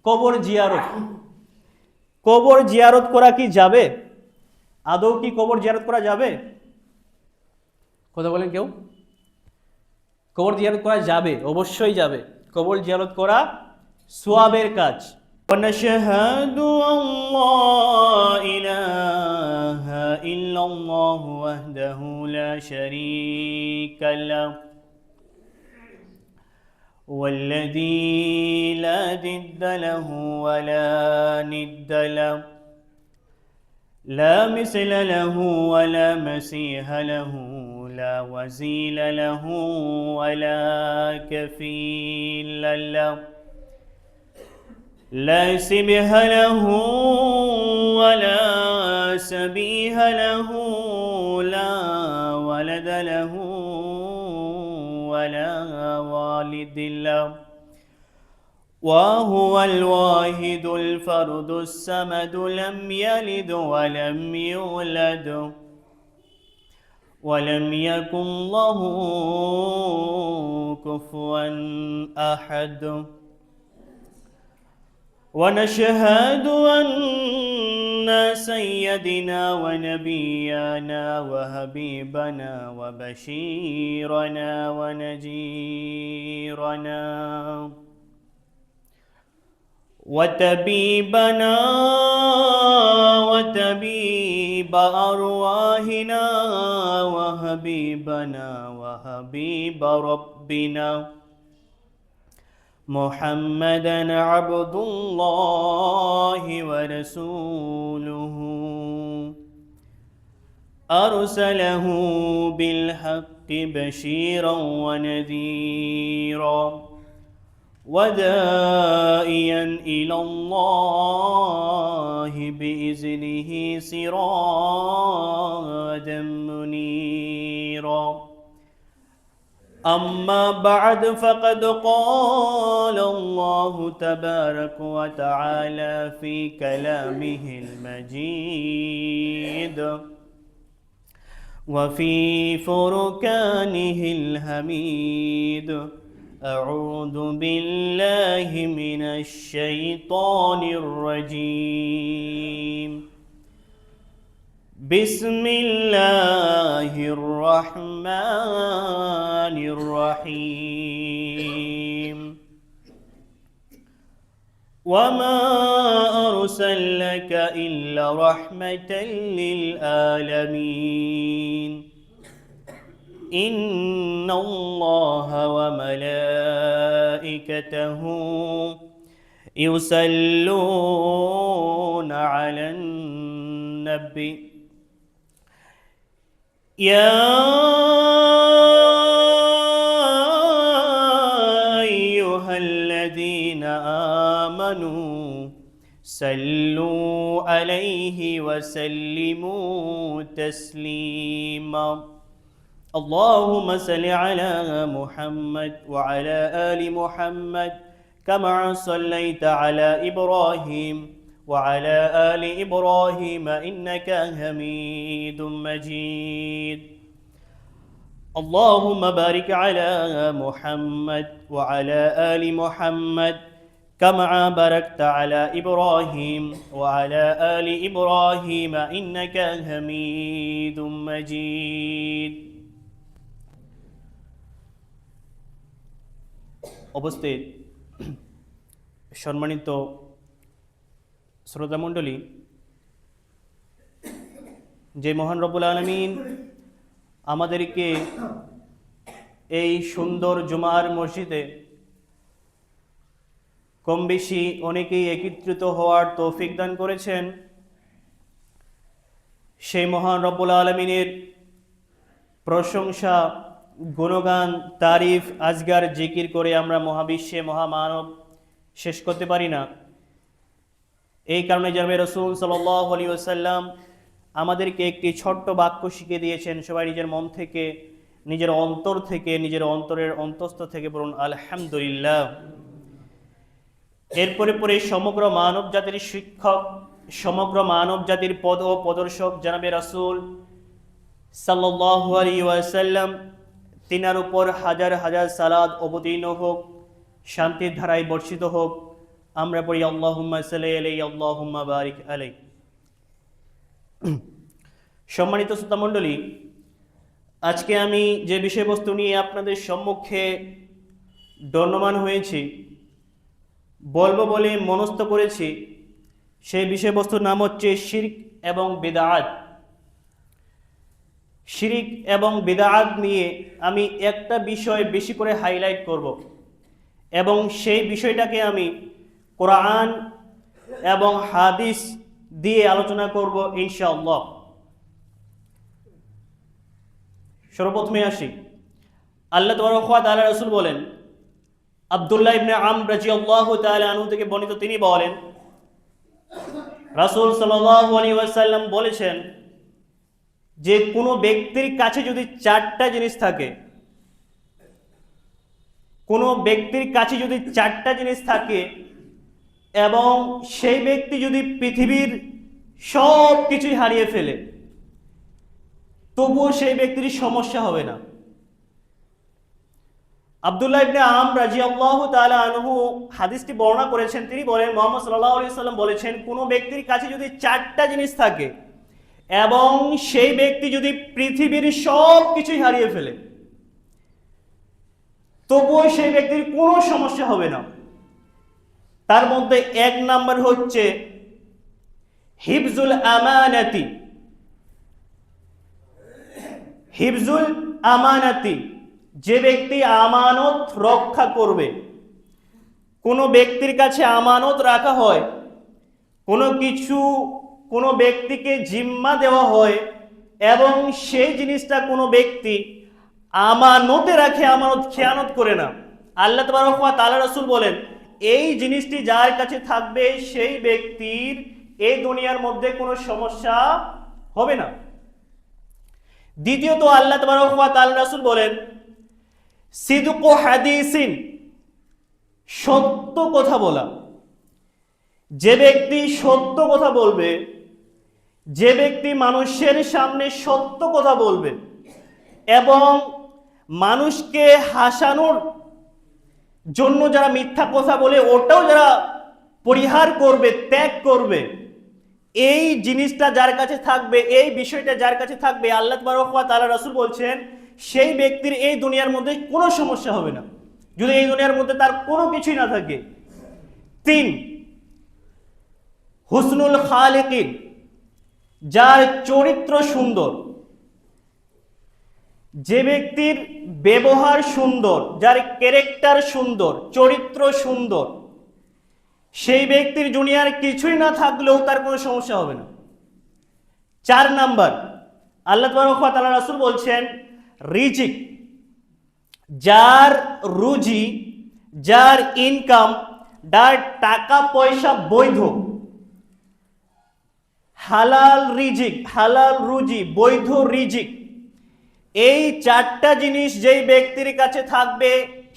কবর জিয়ারত, কবর জিয়ারত করা কি যাবে? আদৌ কি কবর জিয়ারত করা যাবে? কথা বলেন কেউ? কবর জিয়ারত করা যাবে, অবশ্যই যাবে। কবর জিয়ারত করা সওয়াবের কাজ। ونشهد أن لا إله إلا الله وحده لا شريك له والذي لا ضد له ولا ند له لا مثل له ولا مسيح له لا وزيل له ولا كفيل له لا شبه له ولا شبيه له لا ولد له ولا والد له وهو الواحد الفرد الصمد لم يلد ولم يولد ولم يكن له كفوا أحد ونشهد أن سيدنا ونبينا وحبيبنا وبشيرنا ونجيرنا وطبيبنا وطبيب أرواحنا وحبيبنا وحبيب ربنا محمدا عبد الله ورسوله أرسله بالحق بشيرا ونذيرا وداعيا إلى الله بإذنه سراجا منيرا أما بعد فقد قال الله تبارك وتعالى في كلامه المجيد وفي فرقانه الحميد أعوذ بالله من الشيطان الرجيم بسم الله الرحمن الرحيم وما أرسلناك إلا رحمة للعالمين إن الله وملائكته يصلون على النبي يا أيها الذين آمنوا صلوا عليه وسلموا تسليما اللهم صل على محمد وعلى آل محمد كما صليت على إبراهيم وعلى آل إبراهيم إنك حميد مجيد اللهم بارك على محمد وعلى آل محمد كما باركت على إبراهيم وعلى آل إبراهيم إنك حميد مجيد উপস্থিত সম্মানিত শ্রোতামণ্ডলী, যে মহান রব্বুল আলামিন আমাদেরকে এই সুন্দর জুমার মসজিদে কম বেশি অনেকেই একত্রিত হওয়ার তৌফিক দান করেছেন, সেই মহান রব্বুল আলামিনের প্রশংসা, গুণগান, তারিফ, আজগার, জিকির করে আমরা মহাবিশ্বে মহামানব শেষ করতে পারি না। এই কারণে জনাবে রাসূল সাল্লাল্লাহু আলাইহি ওয়াসাল্লাম আমাদেরকে একটি ছোট্ট বাক্য শিখিয়ে দিয়েছেন। সবাই নিজের মন থেকে, নিজের অন্তর থেকে, নিজের অন্তরের অন্তস্থ থেকে বলুন আলহামদুলিল্লাহ। এরপরে পরে সমগ্র মানব জাতির শিক্ষক, সমগ্র মানব জাতির পদ ও প্রদর্শক জনাবে রাসূল সাল্লাল্লাহু আলাইহি ওয়াসাল্লাম, তিনার উপর হাজার হাজার সালাত অবতীর্ণ হোক, শান্তির ধারায় বর্ষিত হোক। আমরা পড়ি আল্লাহুম্মা সাল্লি আলাইহি আল্লাহুম্মা বারিক আলাইহি। সম্মানিত শ্রোতা মণ্ডলী, আজকে আমি যে বিষয়বস্তু নিয়ে আপনাদের সম্মুখে দণ্ডমান হয়েছি, বলবো বলে মনস্থ করেছি, সেই বিষয়বস্তুর নাম হচ্ছে শিরক এবং বিদআত। শিরক এবং বিদআত নিয়ে আমি একটা বিষয় বেশি করে হাইলাইট করব এবং সেই বিষয়টাকে আমি কোরআন এবং হাদিস দিয়ে আলোচনা করব ইনশাআল্লাহ। সর্বপ্রথমে আসি, আল্লাহ তাবারক ওয়া তাআলা রাসূল বলেন, আব্দুল্লাহ ইবনে আমর রাদিয়াল্লাহু তাআলা আনহু থেকে বর্ণিত, তিনি বলেন রাসূল সাল্লাল্লাহু আলাইহি ওয়াসাল্লাম বলেছেন যে কোনো ব্যক্তির কাছে যদি চারটা জিনিস থাকে, কোনো ব্যক্তির কাছে যদি চারটা জিনিস থাকে এবং সেই ব্যক্তি যদি পৃথিবীর সব কিছুই হারিয়ে ফেলে, তবুও সেই ব্যক্তির সমস্যা হবে না। আব্দুল্লাহ ইবনে আমর রাদিয়াল্লাহু তাআলা আনহু হাদিসটি বর্ণনা করেছেন। তিনি বলেন, মুহাম্মদ সাল্লাল্লাহু আলাইহি ওয়াসাল্লাম বলেছেন, কোনো ব্যক্তির কাছে যদি চারটা জিনিস থাকে এবং সেই ব্যক্তি যদি পৃথিবীর সব কিছুই হারিয়ে ফেলে, তবুও সেই ব্যক্তির কোনো সমস্যা হবে না। তার মধ্যে এক নাম্বার হচ্ছে হিফজুল আমানাতি। হিফজুল আমানাতি, যে ব্যক্তি আমানত রক্ষা করবে। কোনো ব্যক্তির কাছে আমানত রাখা হয়, কোনো কিছু কোনো ব্যক্তিকে জিম্মা দেওয়া হয় এবং সেই জিনিসটা কোনো ব্যক্তি আমানতে রাখে, আমানত খেয়ানত করে না। আল্লাহ তাবারক ওয়া তাআলা রাসূল বলেন, এই জিনিসটি যার কাছে থাকবে সেই ব্যক্তির এই দুনিয়ার মধ্যে কোনো সমস্যা হবে না। দ্বিতীয়ত আল্লাহ তাবারক ওয়া তাআলা রাসূল বলেন, সিদকু হাদিসিন, সত্য কথা বলা। যে ব্যক্তি সত্য কথা বলবে, যে ব্যক্তি মানুষের সামনে সত্য কথা বলবে এবং মানুষকে হাসানোর জন্য যারা মিথ্যা কথা বলে ওটাও যারা পরিহার করবে, ত্যাগ করবে, এই জিনিসটা যার কাছে থাকবে, এই বিষয়টা যার কাছে থাকবে, আল্লাহ তাবারক ওয়া তাআলা রাসূল বলছেন সেই ব্যক্তির এই দুনিয়ার মধ্যে কোনো সমস্যা হবে না, যদি এই দুনিয়ার মধ্যে তার কোনো কিছুই না থাকে। 3, হুসনুল খালিকিন, যার চরিত্র সুন্দর। যে ব্যক্তির ব্যবহার সুন্দর, যার ক্যারেক্টার সুন্দর, চরিত্র সুন্দর, সেই ব্যক্তির দুনিয়ার কিছুই না থাকলেও তার কোনো সমস্যা হবে না। 4 নাম্বার, আল্লাহ তাবারক ওয়া তাআলা রাসূল বলছেন রিজিক, যার রুজি, যার ইনকাম, যার টাকা পয়সা বৈধ, হালাল রিজিক, হালাল রুজি, বৈধ রিজিক, এই 4টা জিনিস যেই ব্যক্তির কাছে থাকবে,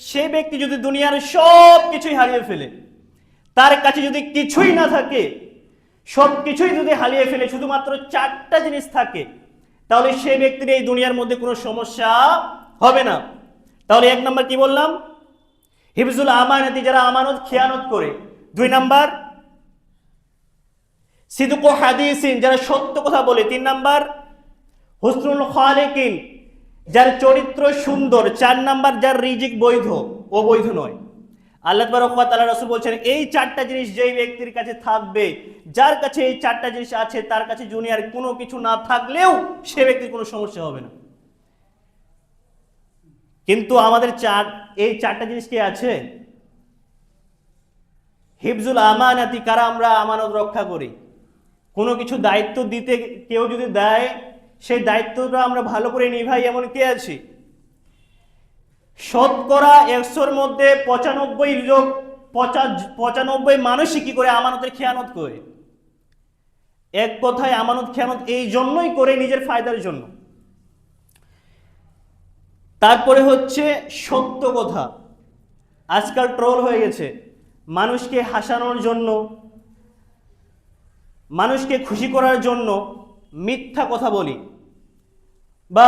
সেই ব্যক্তি যদি দুনিয়ার সব কিছুই হারিয়ে ফেলে, তার কাছে যদি কিছুই না থাকে, সব কিছুই যদি হারিয়ে ফেলে, শুধুমাত্র 4টা জিনিস থাকে, তাহলে সেই ব্যক্তির এই দুনিয়ার মধ্যে কোনো সমস্যা হবে না। তাহলে 1 নাম্বার কি বললাম? হিফজুল আমানাতি, যারা আমানত খেয়ানত করে। 2 নাম্বার সিদকু হাদিসিন, যারা সত্য কথা বলে। 3 নাম্বার হুসনুল খালিকিন, যার চরিত্র সুন্দর। 4 নাম্বার যার রিজিক বৈধ, অবৈধ নয়। আল্লাহ তাবারক ওয়া তাআলা রাসূল বলছেন এই 4টা জিনিস যেই ব্যক্তির কাছে থাকবে, যার কাছে এই 4টা জিনিস আছে, তার কাছে দুনিয়ার কোনো কিছু না থাকলেও সে ব্যক্তির কোনো সমস্যা হবে না। কিন্তু আমাদের এই 4টা জিনিস কি আছে? হিফজুল আমানাতি, কারা আমরা আমানত রক্ষা করি। কোনো কিছু দায়িত্ব দিতে কেউ যদি দেয়, সেই দায়িত্বটা আমরা ভালো করে নিভাই, এমন কে আছে? শতকরা 100-র মধ্যে 95 মানুষই কি করে? আমানতের খেয়ানত করে। এক কথায় আমানত খেয়ানত এই জন্যই করে, নিজের ফায়দার জন্য। তারপরে হচ্ছে সত্য কথা। আজকাল ট্রোল হয়ে গেছে, মানুষকে হাসানোর জন্য, মানুষকে খুশি করার জন্য মিথ্যা কথা বলি, বা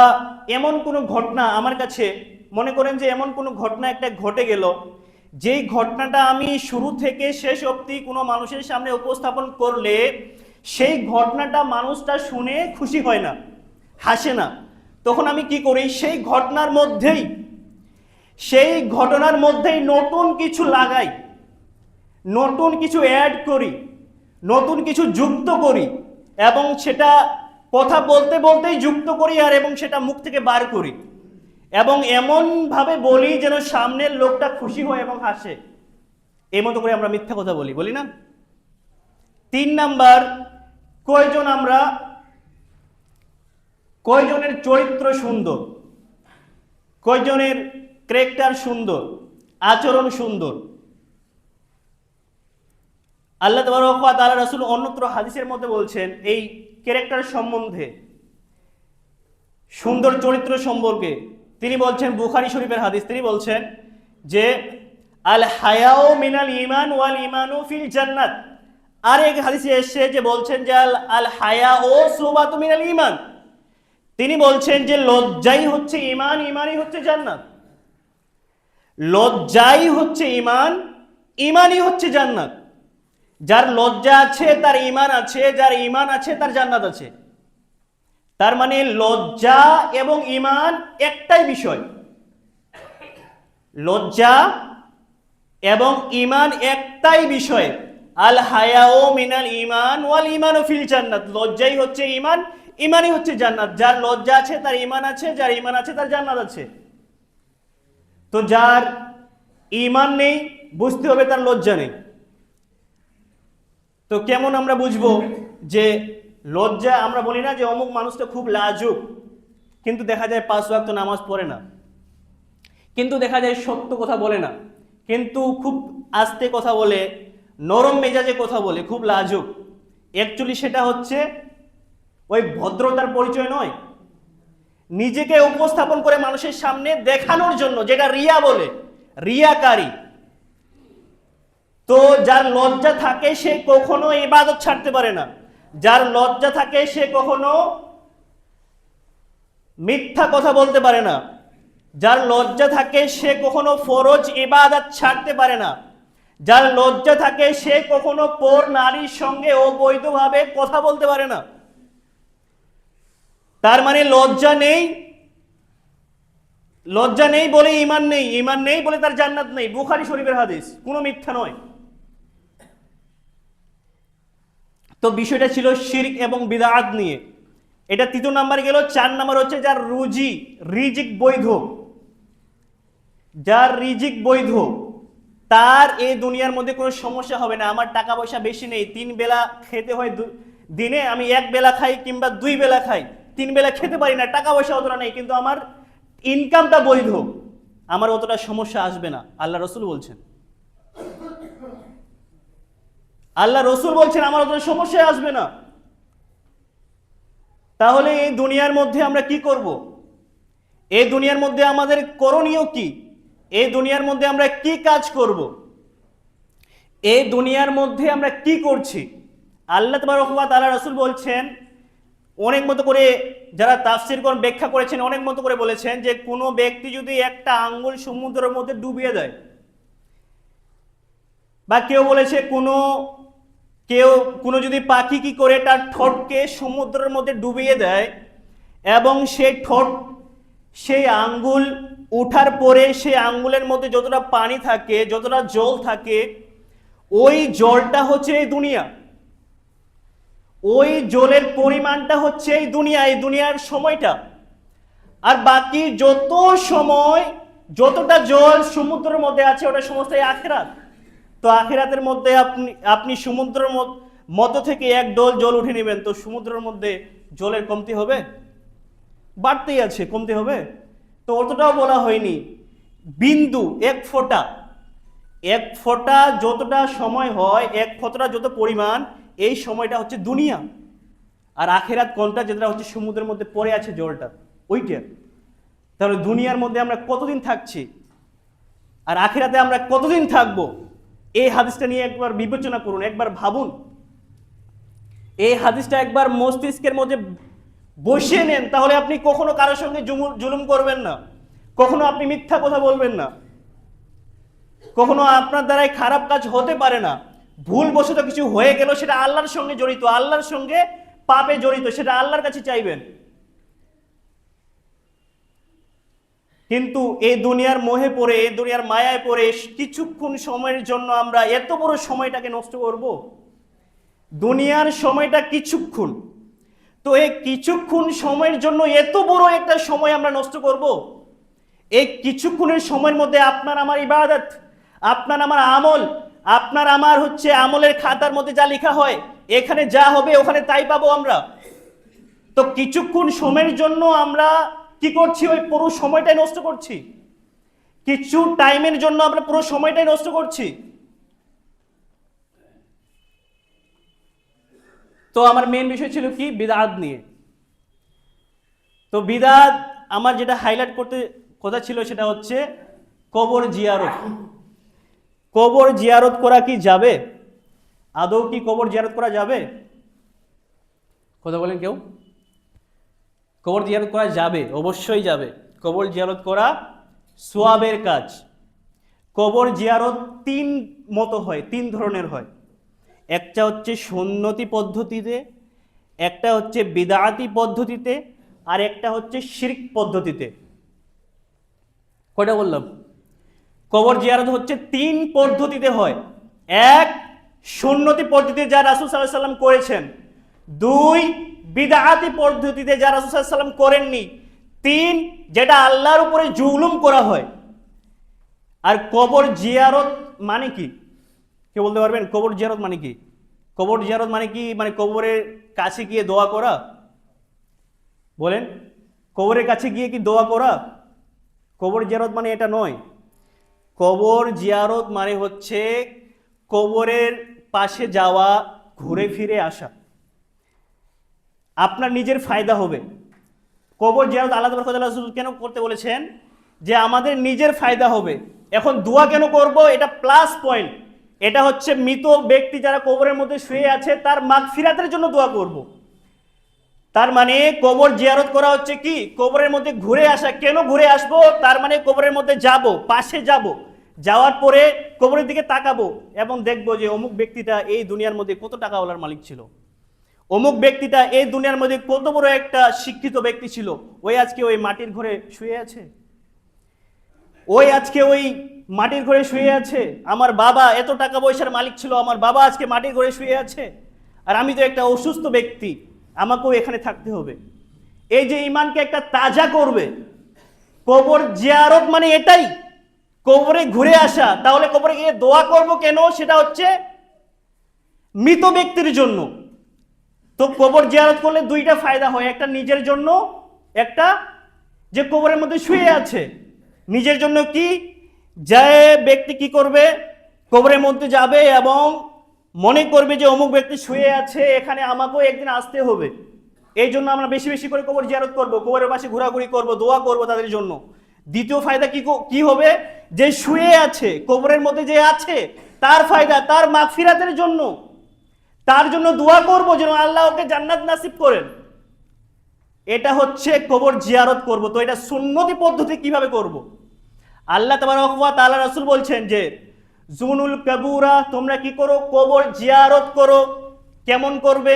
এমন কোনো ঘটনা আমার কাছে মনে করেন যে এমন কোনো ঘটনা একটা ঘটে গেল যেই ঘটনাটা আমি শুরু থেকে শেষ অবধি কোনো মানুষের সামনে উপস্থাপন করলে সেই ঘটনাটা মানুষটা শুনে খুশি হয় না, হাসে না, তখন আমি কি করি, সেই ঘটনার মধ্যেই নতুন কিছু লাগাই, নতুন কিছু অ্যাড করি, নতুন কিছু যুক্ত করি, এবং সেটা কথা বলতে বলতেই যুক্ত করি আর এবং সেটা মুখ থেকে বার করি, এবং এমনভাবে বলি যেন সামনের লোকটা খুশি হয় এবং হাসে। এই মতো করে আমরা মিথ্যা কথা বলি না? 3 নাম্বার, কয়জনের চরিত্র সুন্দর, কয়জনের ক্যারেক্টার সুন্দর, আচরণ সুন্দর। আল্লাহ তাবারক ওয়া তাআলা রাসূল অন্যত্র হাদিসের মধ্যে বলছেন এই ক্যারেক্টার সম্বন্ধে, সুন্দর চরিত্র সম্পর্কে তিনি বলছেন, বুখারী শরীফের হাদিস, তিনি বলছেন যে আল হায়াউ মিনাল ঈমান ওয়াল ঈমানু ফিল জান্নাত। আর এক হাদিসে এসেছে যে বলছেন যে আল হায়াউ সুবাতু মিনাল ঈমান। তিনি বলছেন যে লজ্জাই হচ্ছে ঈমান, ঈমানই হচ্ছে জান্নাত। লজ্জাই হচ্ছে ঈমান, ঈমানই হচ্ছে জান্নাত। যার লজ্জা আছে তার ঈমান আছে, যার ঈমান আছে তার জান্নাত আছে। তার মানে লজ্জা এবং ঈমান একটাই বিষয়, লজ্জা এবং ঈমান একটাই বিষয়। আল হায়াউ মিনাল ঈমান ওয়াল ঈমানু ফিল জান্নাত। লজ্জাই হচ্ছে ঈমান, ঈমানই হচ্ছে জান্নাত। যার লজ্জা আছে তার ঈমান আছে, যার ঈমান আছে তার জান্নাত আছে। তো যার ঈমান নেই, বুঝতে হবে তার লজ্জা নেই। তো কেমন আমরা বুঝবো যে লজ্জা? আমরা বলি না যে অমুক মানুষটা খুব লাজুক, কিন্তু দেখা যায় 5 ওয়াক্ত নামাজ পড়ে না, কিন্তু দেখা যায় সত্য কথা বলে না, কিন্তু খুব আস্তে কথা বলে, নরম মেজাজে কথা বলে, খুব লাজুক। অ্যাকচুয়ালি সেটা হচ্ছে ওই ভদ্রতার পরিচয় নয়, নিজেকে উপস্থাপন করে মানুষের সামনে দেখানোর জন্য, যেটা রিয়া বলে, রিয়াকারী। তো যার লজ্জা থাকে সে কখনো ইবাদত ছাড়তে পারে না, যার লজ্জা থাকে সে কখনো মিথ্যা কথা বলতে পারে না, যার লজ্জা থাকে সে কখনো ফরজ ইবাদত ছাড়তে পারে না, যার লজ্জা থাকে সে কখনো পর নারীর সঙ্গে অবৈধভাবে কথা বলতে পারে না। তার মানে লজ্জা নেই বলে ঈমান নেই, ঈমান নেই বলে তার জান্নাত নেই। বুখারী শরীফের হাদিস, কোনো মিথ্যা নয়। তো বিষয়টা ছিল শিরক এবং বিদআত নিয়ে। এটা 3 নাম্বার গেল। 4 নাম্বার হচ্ছে যার রিজিক বৈধ, যার রিজিক বৈধ, তার এই দুনিয়ার মধ্যে কোনো সমস্যা হবে না। আমার টাকা পয়সা বেশি নেই, 3 বেলা খেতে হয়, দিনে আমি 1 বেলা খাই কিংবা 2 বেলা খাই, 3 বেলা খেতে পারি না, টাকা পয়সা অতটা নেই, কিন্তু আমার ইনকামটা বৈধ, আমার অতটা সমস্যা আসবে না। আল্লাহ রসুল বলছেন, আমার অতটা সমস্যা আসবে না। তাহলে এই দুনিয়ার মধ্যে আমরা কি করব? এই দুনিয়ার মধ্যে আমাদের করণীয় কি? এই দুনিয়ার মধ্যে আমরা কি কাজ করব? এই দুনিয়ার মধ্যে আমরা কি করছি? আল্লাহ তাবারক ওয়া তাআলা, রাসূল বলছেন, অনেক মতো করে যারা তাফসীরগণ ব্যাখ্যা করেছেন অনেক মতো করে বলেছেন যে কোনো ব্যক্তি যদি একটা আঙ্গুল সমুদ্রের মধ্যে ডুবিয়ে দেয়, বা কেউ বলেছে কোনো যদি পাখি কি করে তার ঠোঁটকে সমুদ্রের মধ্যে ডুবিয়ে দেয়, এবং সেই আঙ্গুল উঠার পরে সেই আঙ্গুলের মধ্যে যতটা পানি থাকে, যতটা জল থাকে, ওই জলটা হচ্ছে এই দুনিয়া, ওই জলের পরিমাণটা হচ্ছে এই দুনিয়ার সময়টা। আর বাকি যতটা জল সমুদ্রের মধ্যে আছে ওটা সমস্ত আখিরাত। তো আখিরাতের মধ্যে আপনি সমুদ্রের মধ্য থেকে 1 ডোল জল উঠে নেবেন, তো সমুদ্রের মধ্যে জলের কমতি হবে? বাড়তেই আছে, কমতি হবে? তো অতটাও বলা হয়নি, বিন্দু, 1 ফোঁটা যতটা সময় হয়, 1 ফোঁটা যত পরিমাণ, এই সময়টা হচ্ছে দুনিয়া। আর আখিরাত কোনটা? যেটা হচ্ছে সমুদ্রের মধ্যে পড়ে আছে জলটা, ওইটা। তাহলে দুনিয়ার মধ্যে আমরা কতদিন থাকছি, আর আখিরাতে আমরা কতদিন থাকবো? এই হাদিসটা নিয়ে একবার বিবেচনা করুন, একবার ভাবুন। এই হাদিসটা একবার মস্তিষ্কের মধ্যে বসিয়ে নেন, তাহলে আপনি কখনো কারোর সঙ্গে জুলুম করবেন না, কখনো আপনি মিথ্যা কথা বলবেন না। কখনো আপনার দ্বারাই খারাপ কাজ হতে পারে না, ভুলবশত কিছু হয়ে গেল, সেটা আল্লাহর সঙ্গে জড়িত, আল্লাহর সঙ্গে পাপে জড়িত, সেটা আল্লাহর কাছে চাইবেন। কিন্তু এই দুনিয়ার মোহে পড়ে, এই দুনিয়ার মায়ায় পড়ে কিছুক্ষণ সময়ের জন্য আমরা এত বড় সময়টাকে নষ্ট করব। দুনিয়ার সময়টা কিছুক্ষণ, তো এই কিছুক্ষণ সময়ের জন্য এত বড় একটা সময় আমরা নষ্ট করব। এই কিছুক্ষণের সময়ের মধ্যে আপনার আমার ইবাদত, আপনার আমার আমল, আপনার আমার হচ্ছে আমলের খাতার মধ্যে যা লেখা হয়, এখানে যা হবে ওখানে তাই পাবো আমরা। তো কিছুক্ষণ সময়ের জন্য আমরা কি করছি? ওই পুরো সময়টাই নষ্ট করছি। কিছু টাইমের জন্য আমরা পুরো সময়টাই নষ্ট করছি। তো আমার মেন বিষয় ছিল কি? বিদআত নিয়ে। তো বিদআত আমার যেটা হাইলাইট করতে কথা ছিল সেটা হচ্ছে কবর জিয়ারত। কবর জিয়ারত করা কি যাবে? আদৌ কি কবর জিয়ারত করা যাবে? কথা বলেন কেউ? কবর জিয়ারত করা যাবে, অবশ্যই যাবে। কবর জিয়ারত করা সওয়াবের কাজ। কবর জিয়ারত তিন মতো হয়, তিন ধরনের হয়। একটা হচ্ছে সুন্নতি পদ্ধতিতে, একটা হচ্ছে বিদআতি পদ্ধতিতে, আর একটা হচ্ছে শিরক পদ্ধতিতে। কয়টা বললাম? কবর জিয়ারত হচ্ছে তিন পদ্ধতিতে হয়। এক, সুন্নতি পদ্ধতিতে যা রাসূল সাল্লাল্লাহু আলাইহি ওয়াসাল্লাম করেছেন। দুই, বিদআতি পদ্ধতিতে যা রাসূল সাল্লাল্লাহু আলাইহি ওয়াসাল্লাম করেননি। তিন, যেটা আল্লাহর উপরে জুলুম করা হয়। আর কবর জিয়ারত মানে কি? কে বলতে পারবেন কবর জিয়ারত মানে কি? কবর জিয়ারত মানে কি? মানে কবরের কাছে গিয়ে দোয়া করা? বলেন, কবরের কাছে গিয়ে কি দোয়া করা? কবর জিয়ারত মানে এটা নয়। কবর জিয়ারত মানে হচ্ছে কবরের পাশে যাওয়া, ঘুরে ফিরে আসা, আপনার নিজের ফায়দা হবে। কবর জিয়ারত আল্লাহ তাবারক ওয়া তাআলা রাসূল কেন করতে বলেছেন? যে আমাদের নিজের ফায়দা হবে। এখন দোয়া কেন করব? এটা প্লাস পয়েন্ট। এটা হচ্ছে মৃত ব্যক্তি যারা কবরের মধ্যে শুয়ে আছে তার মাগফিরাতের জন্য দোয়া করব। তার মানে কবর জিয়ারত করা হচ্ছে কি? কবরের মধ্যে ঘুরে আসা। কেন ঘুরে আসবো? তার মানে কবরের মধ্যে যাব, পাশে যাব, যাওয়ার পরে কবরের দিকে তাকাবো এবং দেখবো যে অমুক ব্যক্তিটা এই দুনিয়ার মধ্যে কত টাকাওয়ালার মালিক ছিল, অমুক ব্যক্তিটা এই দুনিয়ার মধ্যে কত বড় একটা শিক্ষিত ব্যক্তি ছিল, ওই আজকে ওই মাটির ঘরে শুয়ে আছে। ওই আজকে ওই মাটির ঘরে শুয়ে আছে। আমার বাবা এত টাকা পয়সার মালিক ছিল, আমার বাবা আজকে মাটির ঘরে শুয়ে আছে। আর আমি তো একটা অসুস্থ ব্যক্তি, আমাকেও এখানে থাকতে হবে। এই যে ইমানকে একটা তাজা করবে, কবর জিয়ারত মানে এটাই, কবরে ঘুরে আসা। তাহলে কবরে গিয়ে দোয়া করব কেন? সেটা হচ্ছে মৃত ব্যক্তির জন্য। তো কবর জিয়ারত করলে দুইটা ফায়দা হয়, একটা নিজের জন্য, একটা যে কবরের মধ্যে শুয়ে আছে। নিজের জন্য কি? যে ব্যক্তি কি করবে? কবরের মধ্যে যাবে এবং মনে করবে যে অমুক ব্যক্তি শুয়ে আছে, এখানে আমাকেও একদিন আসতে হবে। এই জন্য আমরা বেশি বেশি করে কবর জিয়ারত করব, কবরের পাশে ঘোরাঘুরি করব, দোয়া করব তাদের জন্য। দ্বিতীয় ফায়দা কি হবে? যে শুয়ে আছে, কবরের মধ্যে যে আছে, তার ফায়দা, তার মাগফিরাতের জন্য, তার জন্য দোয়া করব যেন আল্লাহ ওকে জান্নাত নাসিব করেন। এটা হচ্ছে কবর জিয়ারত করব। তো এটা সুন্নতি পদ্ধতি কিভাবে করব? আল্লাহ তাবারক ওয়া তাআলা রাসূল বলছেন যে জুনুল কাবুরা, তোমরা কি করো? কবর জিয়ারত করো। কেমন করবে?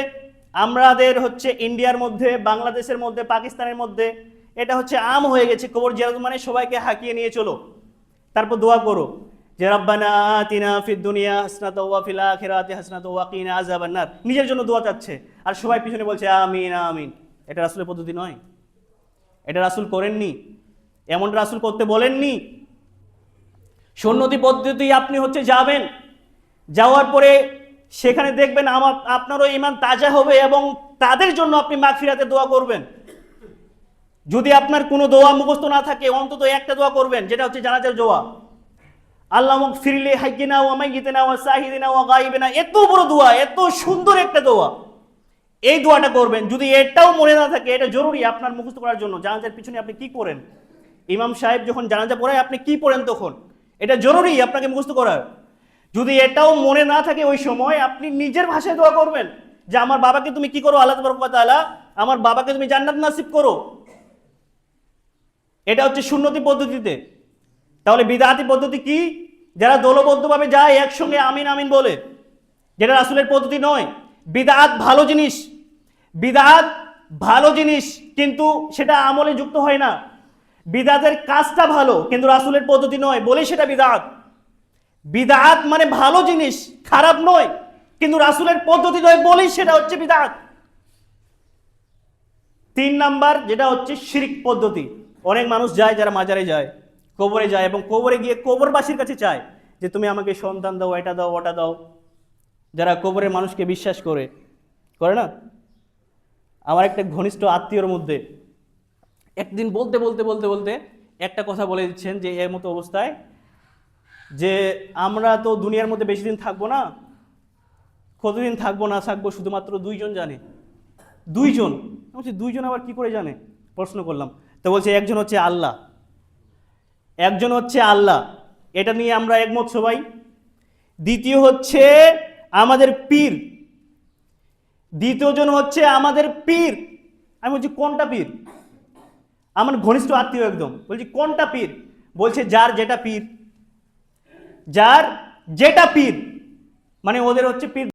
আমাদের হচ্ছে ইন্ডিয়ার মধ্যে, বাংলাদেশের মধ্যে, পাকিস্তানের মধ্যে এটা হচ্ছে আম হয়ে গেছে। কবর জিয়ারত মানে সবাইকে হাঁকিয়ে নিয়ে চলো, তারপর দোয়া করো যে রব্বানা আতিনা ফিদ দুনিয়া হাসনাতাও ওয়া ফিল আখিরাতি হাসনাতাও ওয়া কিনা আযাবান নার। নিজের জন্য দোয়া চাচ্ছে আর সবাই পিছনে বলছে আমিন আমিন। এটা রাসূলের পদ্ধতি নয়, এটা রাসূল করেননি, এমন রাসূল করতে বলেননি। সুন্নতি পদ্ধতি আপনি হচ্ছে যাবেন, যাওয়ার পরে সেখানে দেখবেন আপনারও ঈমান তাজা হবে এবং তাদের জন্য আপনি মাগফিরাতের দোয়া করবেন। যদি আপনার কোনো দোয়া মুখস্থ না থাকে, অন্তত একটা দোয়া করবেন, যেটা হচ্ছে জানাজার দোয়া। আল্লাহুম্মা গফিরলি হাইয়িনা ওয়া মাইয়িতিনা ওয়া শাহিদিনা ওয়া গায়িবিনা। এত বড় দোয়া, এত সুন্দর একটা দোয়া, এই দোয়াটা করবেন। যদি এটাও মনে না থাকে, এটা জরুরি আপনার মুখস্থ করার জন্য। জানাজার পিছনে আপনি কি করেন? ইমাম সাহেব যখন জানাজা পড়ায় আপনি কি পড়েন তখন? এটা জরুরি আপনাকে মুখস্থ করার। যদি এটাও মনে না থাকে, ওই সময় আপনি নিজের ভাষায় দোয়া করবেন যে আমার বাবাকে তুমি কি করো? আল্লাহ তাবারক ওয়া তাআলা আমার বাবাকে তুমি জান্নাত নাসিব করো। এটা হচ্ছে সুন্নতি পদ্ধতিতে। তাহলে বিদআতি পদ্ধতি কি? যারা দলবদ্ধভাবে যায় একসঙ্গে আমিন আমিন বলে, যেটা রাসূলের পদ্ধতি নয়। বিদআত ভালো জিনিস, বিদআত ভালো জিনিস, কিন্তু সেটা আমলে যুক্ত হয় না। বিদআতের কাজটা ভালো কিন্তু রাসূলের পদ্ধতি নয় বলেই সেটা বিদআত। বিদআত মানে ভালো জিনিস, খারাপ নয়, কিন্তু রাসূলের পদ্ধতি নয় বলেই সেটা হচ্ছে বিদআত। 3 নাম্বার যেটা হচ্ছে শিরক পদ্ধতি। অনেক মানুষ যায় যারা মাজারে যায়, কবরে যায়, এবং কবরে গিয়ে কবরবাসীর কাছে চায় যে তুমি আমাকে সন্তান দাও, এটা দাও, ওটা দাও। যারা কবরের মানুষকে বিশ্বাস করে না। আমার একটা ঘনিষ্ঠ আত্মীয়র মধ্যে একদিন বলতে বলতে বলতে বলতে একটা কথা বলে দিচ্ছেন যে এর মতো অবস্থায় যে আমরা তো দুনিয়ার মধ্যে বেশি দিন থাকবো না, কতদিন থাকবো না থাকবো শুধুমাত্র 2 জন জানে। 2 জন? বলছি 2 জন আবার কি করে জানে, প্রশ্ন করলাম। তো বলছে একজন হচ্ছে আল্লাহ, একজন হচ্ছে আল্লাহ, এটা নিয়ে আমরা একমত সবাই। দ্বিতীয় হচ্ছে আমাদের পীর, দ্বিতীয় জন হচ্ছে আমাদের পীর। আমি বলছি কোনটা পীর? আমার ঘনিষ্ঠ আত্মীয় একদম, বলছি কোনটা পীর? বলছে যার যেটা পীর, যার যেটা পীর, মানে ওদের হচ্ছে পীর।